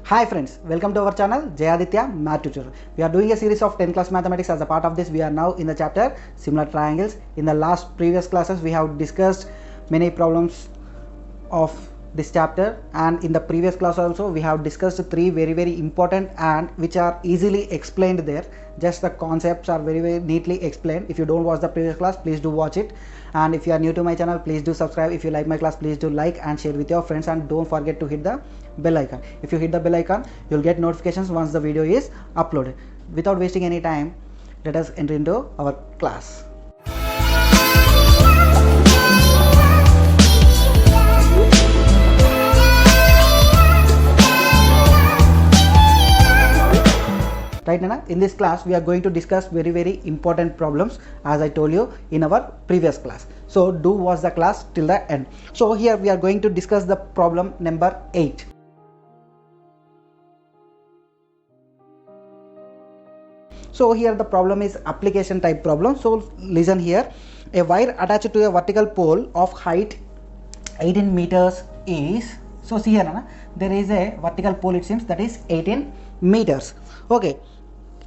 Hi friends, welcome to our channel Jayaditya Math Tutorial. We are doing a series of 10th class mathematics. As a part of this, we are now in the chapter similar triangles. In the previous classes, we have discussed many problems of this chapter, and in the previous class also we have discussed three very important and which are easily explained there. Just the concepts are very neatly explained. If you don't watch the previous class, please do watch it, and if you are new to my channel, please do subscribe. If you like my class, please do like and share with your friends, and don't forget to hit the bell icon. If you hit the bell icon, you'll get notifications once the video is uploaded. Without wasting any time, let us enter into our class. Right now, in this class, we are going to discuss very important problems, as I told you in our previous class. So do watch the class till the end. So here we are going to discuss the problem number 8. So here the problem is application type problem. So listen here. A wire attached to a vertical pole of height 18 meters is, so see here there is a vertical pole, it seems, that is 18 meters. Okay,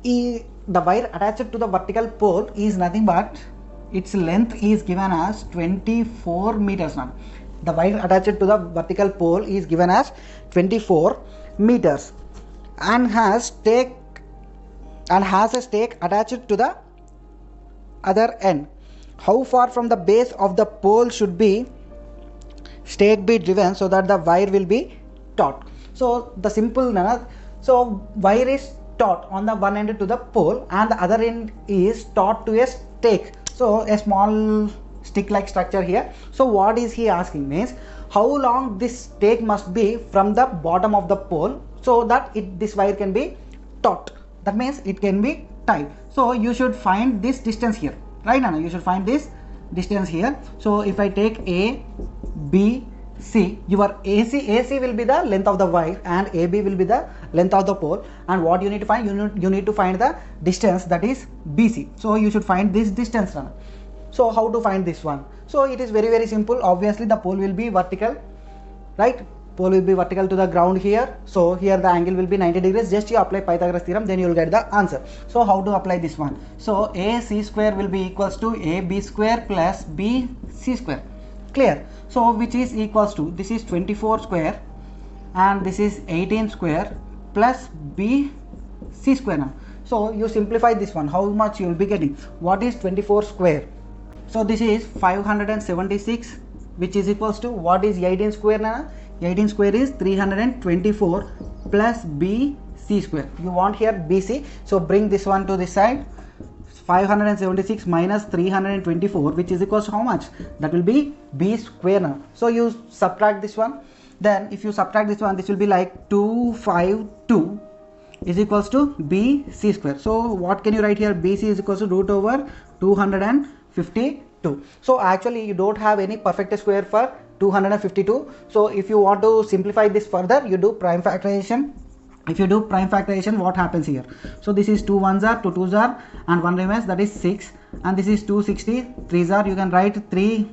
the wire attached to the vertical pole is nothing but its length is given as 24 meters now. The wire attached to the vertical pole is given as 24 meters and has a stake attached to the other end. How far from the base of the pole should be stake be driven so that the wire will be taut? So the simple, so wire is taut on the one end to the pole and the other end is taut to a stake, so a small stick like structure here. So what is he asking means how long this stake must be from the bottom of the pole so that this wire can be taut. That means it can be tied. So you should find this distance here, right? Now you should find this distance here. So if I take A, B, C, your AC will be the length of the wire and AB will be the length of the pole, and what you need to find, you need to find the distance, that is BC. So you should find this distance. So how to find this one? So it is very simple. Obviously the pole will be vertical, right? Pole will be vertical to the ground here. So here the angle will be 90 degrees. Just you apply Pythagoras theorem, then you will get the answer. So how to apply this one? So AC square will be equals to AB square plus BC square. Clear? So which is equals to, this is 24 square and this is 18 square plus BC square now. So you simplify this one, how much you will be getting? What is 24 square? So this is 576, which is equals to, what is 18 square now? 18 square is 324 plus BC square. You want here BC, so bring this one to this side. 576 minus 324, which is equals to how much? That will be B square now. So you subtract this one. Then if you subtract this one, this will be like 252 is equals to BC square. So what can you write here? BC is equals to root over 252. So actually you don't have any perfect square for 252. So if you want to simplify this further, you do prime factorization. If you do prime factorization, what happens here? So this is 2 1s are, 2 2s are, and 1 remains, that is 6, and this is 260, 3s are, you can write 3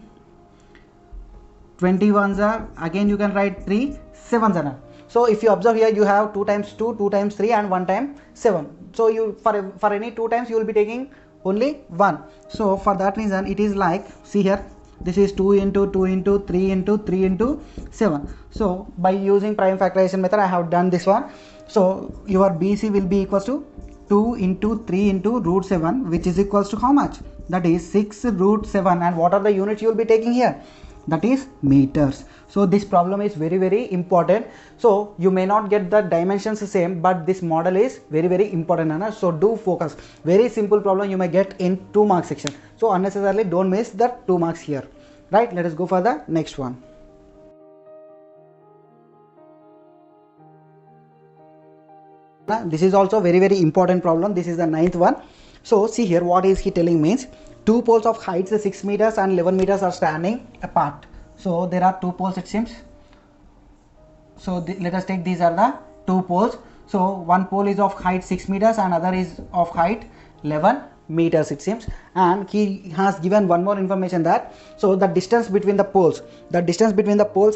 21s are, again you can write 3 7s are. So if you observe here, you have 2 times 2, 2 times 3 and 1 times 7. So you for any 2 times you will be taking only 1. So for that reason it is like, see here, this is 2 into 2 into 3 into 3 into 7. So by using prime factorization method, I have done this one. So your BC will be equals to 2 into 3 into root 7, which is equals to how much? That is 6 root 7. And what are the units you will be taking here? That is meters. So this problem is very important. So you may not get the dimensions the same, but this model is very important. So do focus. Very simple problem you may get in 2 mark section. So unnecessarily don't miss the 2 marks here. Right? Let us go for the next one. This is also very important problem. This is the 9th one. So see here, what is he telling means 2 poles of heights 6 meters and 11 meters are standing apart. So there are 2 poles, it seems. So let us take these are the 2 poles. So one pole is of height 6 meters and other is of height 11 meters, it seems. And he has given one more information that, so the distance between the poles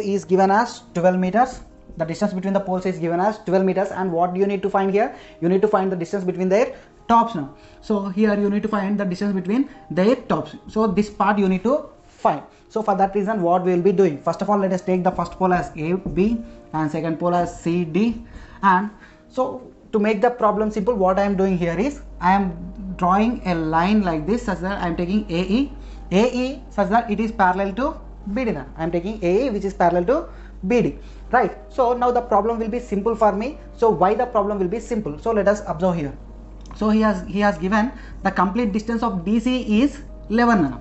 is given as 12 meters. the distance between the poles is given as 12 meters, and what do you need to find here? You need to find the distance between their tops now. So here you need to find the distance between their tops. So this part you need to find. So for that reason, what we will be doing, first of all, let us take the first pole as AB and second pole as CD. And so to make the problem simple, what I am doing here is I am drawing a line like this, such that I am taking AE such that it is parallel to BD. Now I am taking AE which is parallel to BD, right? So now the problem will be simple for me. So why the problem will be simple? So let us observe here. So he has given the complete distance of DC is 11 now,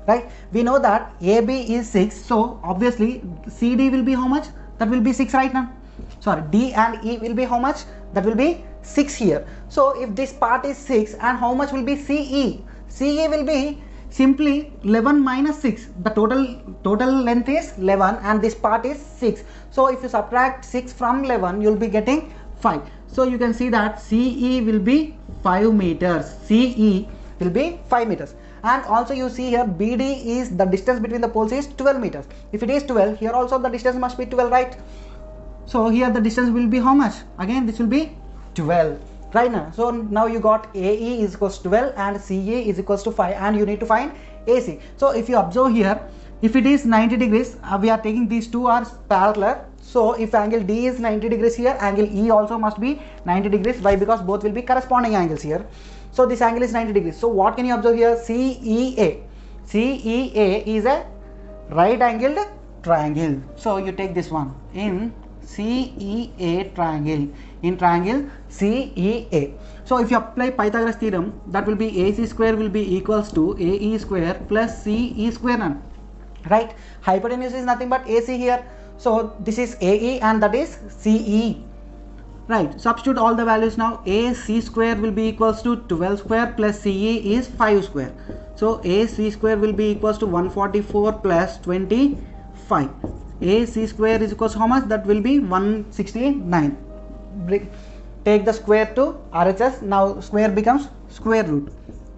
right? We know that AB is 6, so obviously CD will be how much? That will be 6 right now. Sorry, D and E will be how much? That will be 6 here. So if this part is 6, and how much will be CE? CE will be simply 11 minus 6. The total length is 11 and this part is 6. So if you subtract 6 from 11, you will be getting 5. So you can see that CE will be 5 meters. CE will be 5 meters. And also you see here BD is the distance between the poles is 12 meters. If it is 12, here also the distance must be 12, right? So here the distance will be how much? Again this will be 12, right now. So now you got AE is equals to 12 and CA is equals to 5, and you need to find AC. So if you observe here, if it is 90 degrees, we are taking these two are parallel. So if angle D is 90 degrees here, angle E also must be 90 degrees. Why? Because both will be corresponding angles here. So this angle is 90 degrees. So what can you observe here? CEA. CEA is a right angled triangle. So you take this one in CEA triangle, in triangle CEA. So if you apply Pythagoras theorem, that will be AC square will be equals to AE square plus CE square, none, right? Hypotenuse is nothing but AC here. So this is AE and that is CE, right? Substitute all the values now. AC square will be equals to 12 square plus CE is 5 square. So AC square will be equals to 144 plus 25. AC square is equals to how much? That will be 169. Take the square to RHS. Now square becomes square root.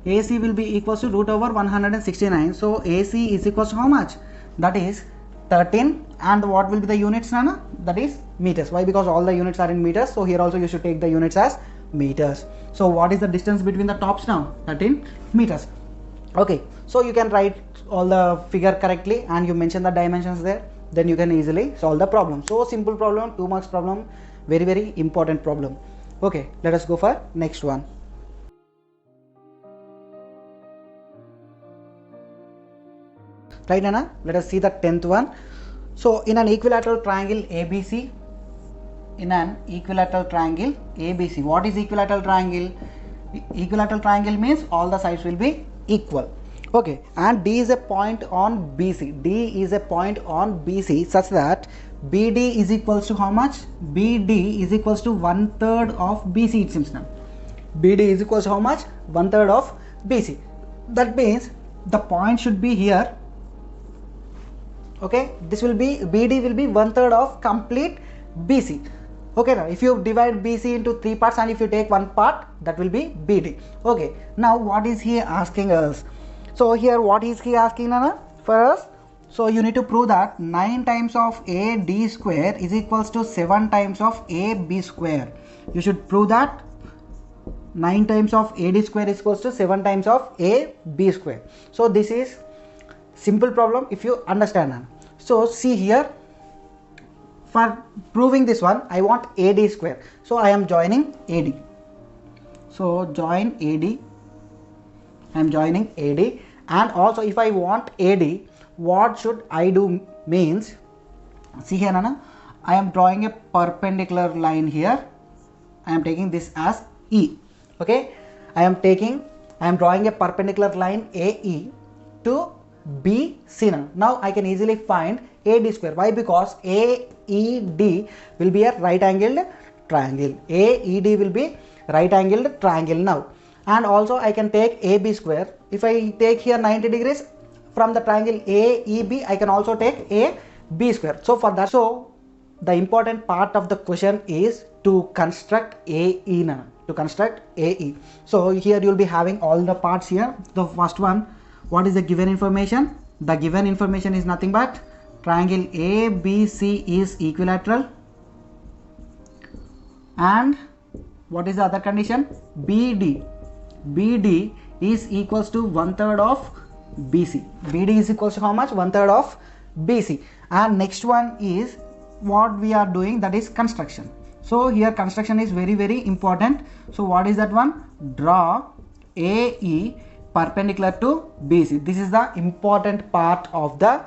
AC will be equals to root over 169. So AC is equals to how much? That is 13. And what will be the units, Nana? That is meters. Why? Because all the units are in meters. So here also you should take the units as meters. So what is the distance between the tops now? 13 meters. Okay. So you can write all the figure correctly and you mention the dimensions there. Then you can easily solve the problem. So simple problem, 2 marks problem, very very important problem. Okay, let us go for next one. Right, Nana? Let us see the 10th one. So in an equilateral triangle ABC, what is equilateral triangle? Equilateral triangle means all the sides will be equal. Okay, and D is a point on BC. D is a point on BC such that BD is equals to how much? BD is equals to 1/3 of BC, it seems now. BD is equals to how much? 1/3 of BC. That means the point should be here. Okay, this will be BD will be 1/3 of complete BC. Okay, now if you divide BC into 3 parts and if you take one part, that will be BD. Okay, now what is he asking us? So here what is he asking, Nana, for us? So you need to prove that 9 times of AD square is equals to 7 times of AB square. You should prove that 9 times of AD square is equals to 7 times of AB square. So this is simple problem if you understand, Nana. So see here, for proving this one, I want AD square. So I am joining AD. So join AD. I am joining AD. And also if I want AD, what should I do? Means, see here, Nana, I am drawing a perpendicular line here. I am taking this as E. Okay, I am drawing a perpendicular line AE to BC. Now I can easily find AD square. Why? Because AED will be a right angled triangle. AED will be right angled triangle now. And also I can take AB square. If I take here 90 degrees from the triangle AEB, I can also take AB square. So for that, so the important part of the question is to construct AE now. To construct AE. So here you will be having all the parts here. The first one, what is the given information? The given information is nothing but triangle ABC is equilateral. and what is the other condition? BD is equals to 1/3 of BC. BD is equals to how much? 1/3 of BC. And next one is what we are doing, that is construction. So here construction is very, very important. So what is that one? Draw AE perpendicular to BC. This is the important part of the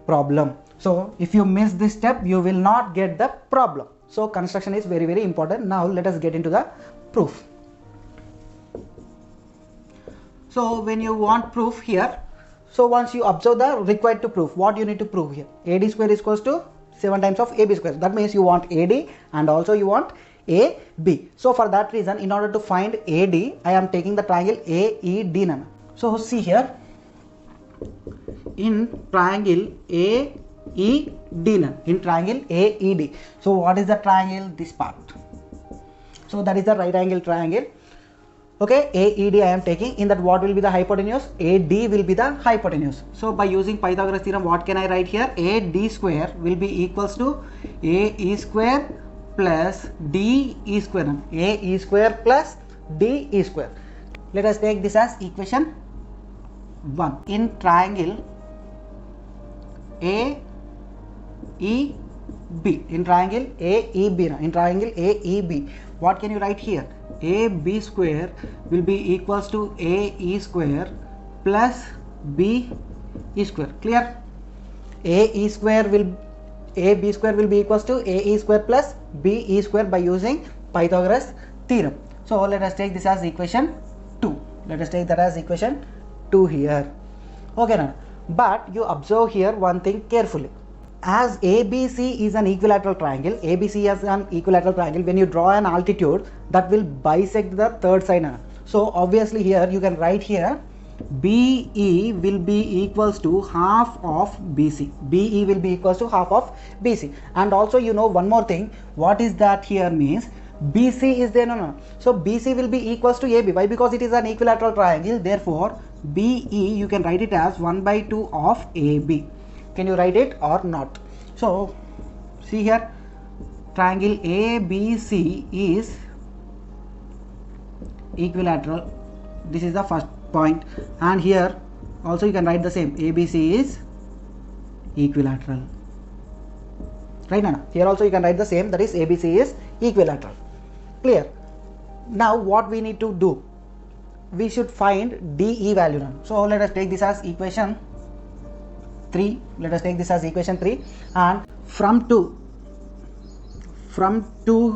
problem. So if you miss this step, you will not get the problem. So construction is very, very important. Now let us get into the proof. So when you want proof here, so once you observe the required to prove, what you need to prove here? AD square is equals to 7 times of AB square. That means you want AD and also you want AB. So for that reason, in order to find AD, I am taking the triangle AED. So see here, in triangle AED, in triangle AED. So what is the triangle? This part. So that is the right angle triangle. Okay, AED I am taking. In that, what will be the hypotenuse? AD will be the hypotenuse. So by using Pythagoras theorem, what can I write here? AD square will be equals to AE square plus DE square. AE square plus DE square. Let us take this as equation 1. In triangle AEB, in triangle AEB, in triangle AEB, what can you write here? AB square will be equals to AE square plus BE square. Clear? AB square will be equals to AE square plus BE square by using Pythagoras theorem. So let us take this as equation 2. Let us take that as equation 2 here. Okay now, but you observe here one thing carefully. As ABC is an equilateral triangle, ABC is an equilateral triangle, when you draw an altitude, that will bisect the third side. So obviously here you can write here BE will be equals to half of BC. BE will be equals to half of BC. And also you know one more thing, what is that here means? BC is there, no. So BC will be equals to AB. Why? Because it is an equilateral triangle. Therefore BE you can write it as 1/2 of AB. Can you write it or not? So see here, triangle ABC is equilateral. This is the first point, and here also you can write the same. ABC is equilateral. Right now, here also you can write the same, that is ABC is equilateral. Clear? Now what we need to do? We should find DE value now. So let us take this as equation 3. Let us take this as equation 3, and from 2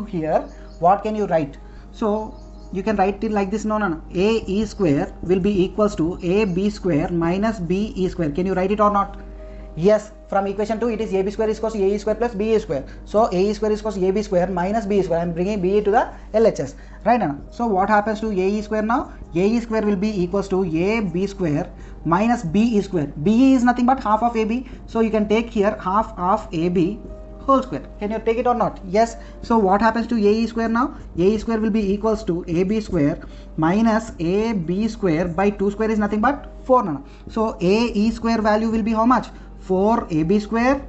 here, what can you write? So you can write it like this. No. AE square will be equals to AB square minus BE square. Can you write it or not? Yes, from equation 2 it is AB square is equals to AE square plus BE square. So AE square is equals to AB square minus BE square. I am bringing BE to the LHS. Right now. So what happens to AE square now? AE square will be equals to AB square minus BE square. BE is nothing but half of AB. So you can take here half of AB whole square. Can you take it or not? Yes. So what happens to AE square now? AE square will be equals to AB square minus AB square by 2 square is nothing but 4 now. So AE square value will be how much? 4AB square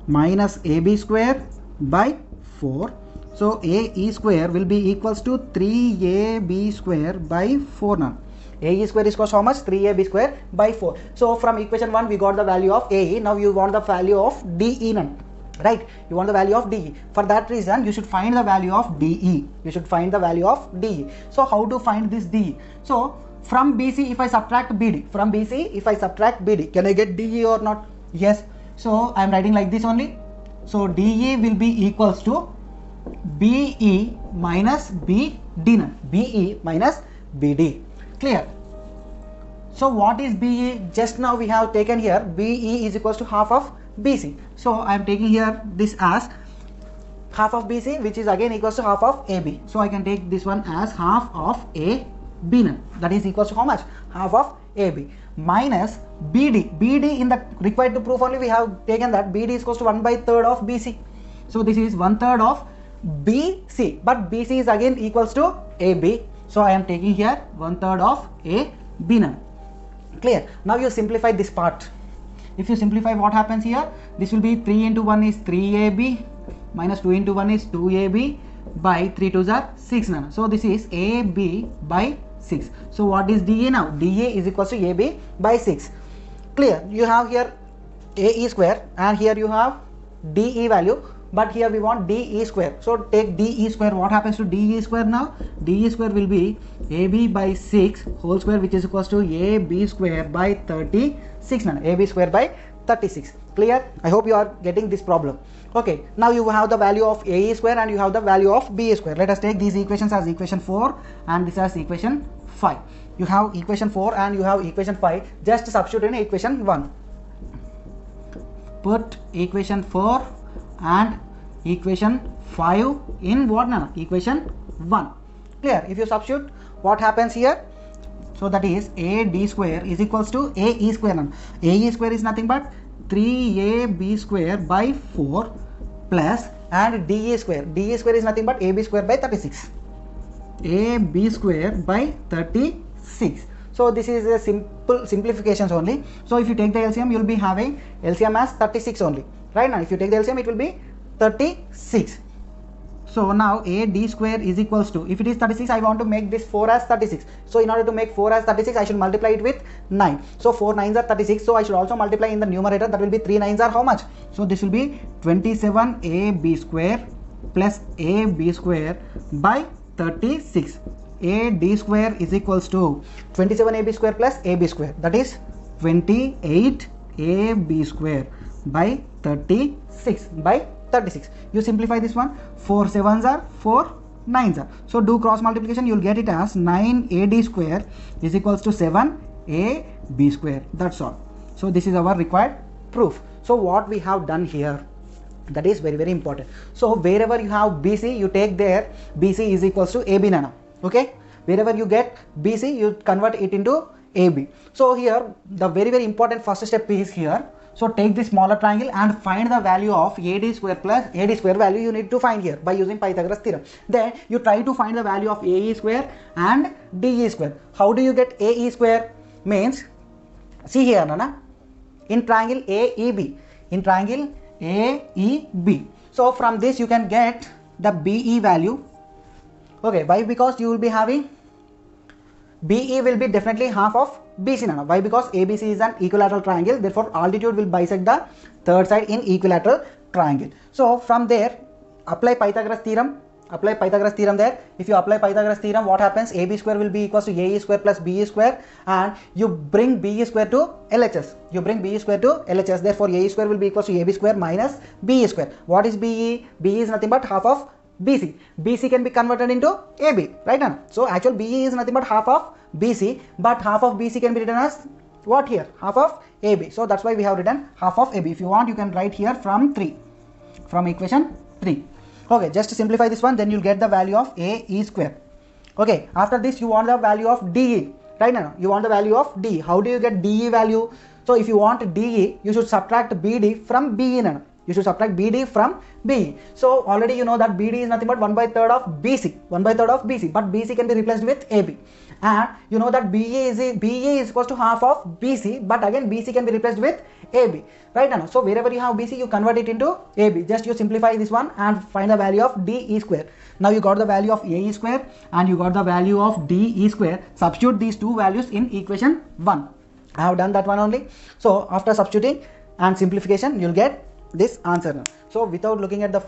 minus AB square by 4. So AE square will be equals to 3AB square by 4 now. AE square is equals to how much? 3AB square by 4. So from equation 1 we got the value of AE. Now you want the value of DE now. Right? You want the value of DE. For that reason you should find the value of DE. You should find the value of DE. So how to find this DE? So from BC if I subtract BD, from BC if I subtract BD, can I get DE or not? Yes. So I am writing like this only. So DE will be equals to BE minus BD. BE minus BD. Clear? So what is BE? Just now we have taken here BE is equals to half of BC. So I am taking here this as half of BC, which is again equals to half of AB. So I can take this one as half of AB. That is equals to how much? Half of AB minus BD. BD in the required to proof only we have taken that BD is equals to 1/3 of BC. So this is 1/3 of BC, but BC is again equals to AB. So I am taking here 1/3 of AB now. Clear? Now you simplify this part. If you simplify, what happens here? This will be 3 into 1 is 3AB minus 2 into 1 is 2AB by 3 2s are 6 nana. So this is AB by 6. So what is DA now? DA is equals to AB by 6. Clear? You have here AE square and here you have DE value, but here we want DE square. So take DE square. What happens to DE square now? DE square will be AB by 6 whole square, which is equals to AB square by 36 nana. AB square by 36. Clear? I hope you are getting this problem. Okay, now you have the value of AE square and you have the value of BE square. Let us take these equations as equation 4 and this as equation 5. You have equation 4 and you have equation 5. Just substitute in equation 1. Put equation 4 and equation 5 in what now? Equation 1. Clear? If you substitute, what happens here? So that is AD square is equals to AE square now. AE square is nothing but 3AB square by 4 plus and DE square. DE square is nothing but AB square by 36. AB square by 36. So this is a simple simplifications only. So if you take the LCM, you will be having LCM as 36 only. Right now, if you take the LCM, it will be 36. So now AD square is equals to, if it is 36, I want to make this 4 as 36. So in order to make 4 as 36, I should multiply it with 9. So 4 9s are 36. So I should also multiply in the numerator. That will be 3 9s are how much? So this will be 27AB square plus AB square by 36. AD square is equals to 27AB square plus AB square. That is 28AB square by 36 by 36. You simplify this one. 4 7s are 4 9s are. So do cross multiplication. You will get it as 9AD square is equals to 7AB square. That's all. So this is our required proof. So what we have done here, that is very important. So wherever you have BC, you take there BC is equals to AB nana. Okay, wherever you get BC, you convert it into AB. So here the very important first step is here. So take this smaller triangle and find the value of AD square plus AD square value you need to find here by using Pythagoras theorem. Then you try to find the value of AE square and DE square. How do you get AE square? Means, see here nana, in triangle AEB, in triangle AEB. So from this you can get the BE value. Okay, why? Because you will be having BE will be definitely half of BC nana. Why? Because ABC is an equilateral triangle, therefore altitude will bisect the third side in equilateral triangle. So from there, apply Pythagoras theorem. Apply Pythagoras theorem there. If you apply Pythagoras theorem, what happens? AB square will be equals to AE square plus BE square, and you bring BE square to LHS. You bring BE square to LHS. Therefore, AE square will be equals to AB square minus BE square. What is BE? BE is nothing but half of BC. BC can be converted into AB, right now. So actual BE is nothing but half of BC, but half of BC can be written as what here? Half of AB. So that's why we have written half of AB. If you want, you can write here from equation 3. Okay, just to simplify this one, then you'll get the value of AE square. Okay, after this you want the value of DE, right now. You want the value of DE. How do you get DE value? So if you want DE, you should subtract BD from BE now. You should subtract BD from BE. So already you know that BD is nothing but 1/3 of BC. 1/3 of BC. But BC can be replaced with AB. And you know that BE is equals to half of BC. But again BC can be replaced with AB. Right now. So wherever you have BC, you convert it into AB. Just you simplify this one and find the value of DE square. Now you got the value of AE square and you got the value of DE square. Substitute these two values in equation 1. I have done that one only. So after substituting and simplification, you'll get this answer now. So without looking at the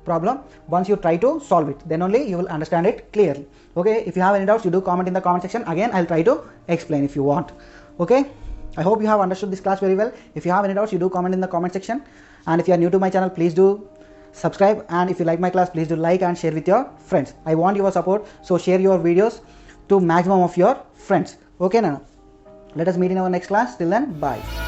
problem, once you try to solve it, then only you will understand it clearly. Okay, if you have any doubts, you do comment in the comment section. Again, I'll try to explain if you want. Okay, I hope you have understood this class very well. If you have any doubts, you do comment in the comment section. And if you are new to my channel, please do subscribe. And if you like my class, please do like and share with your friends. I want your support, so share your videos to maximum of your friends. Okay, now let us meet in our next class. Till then, bye.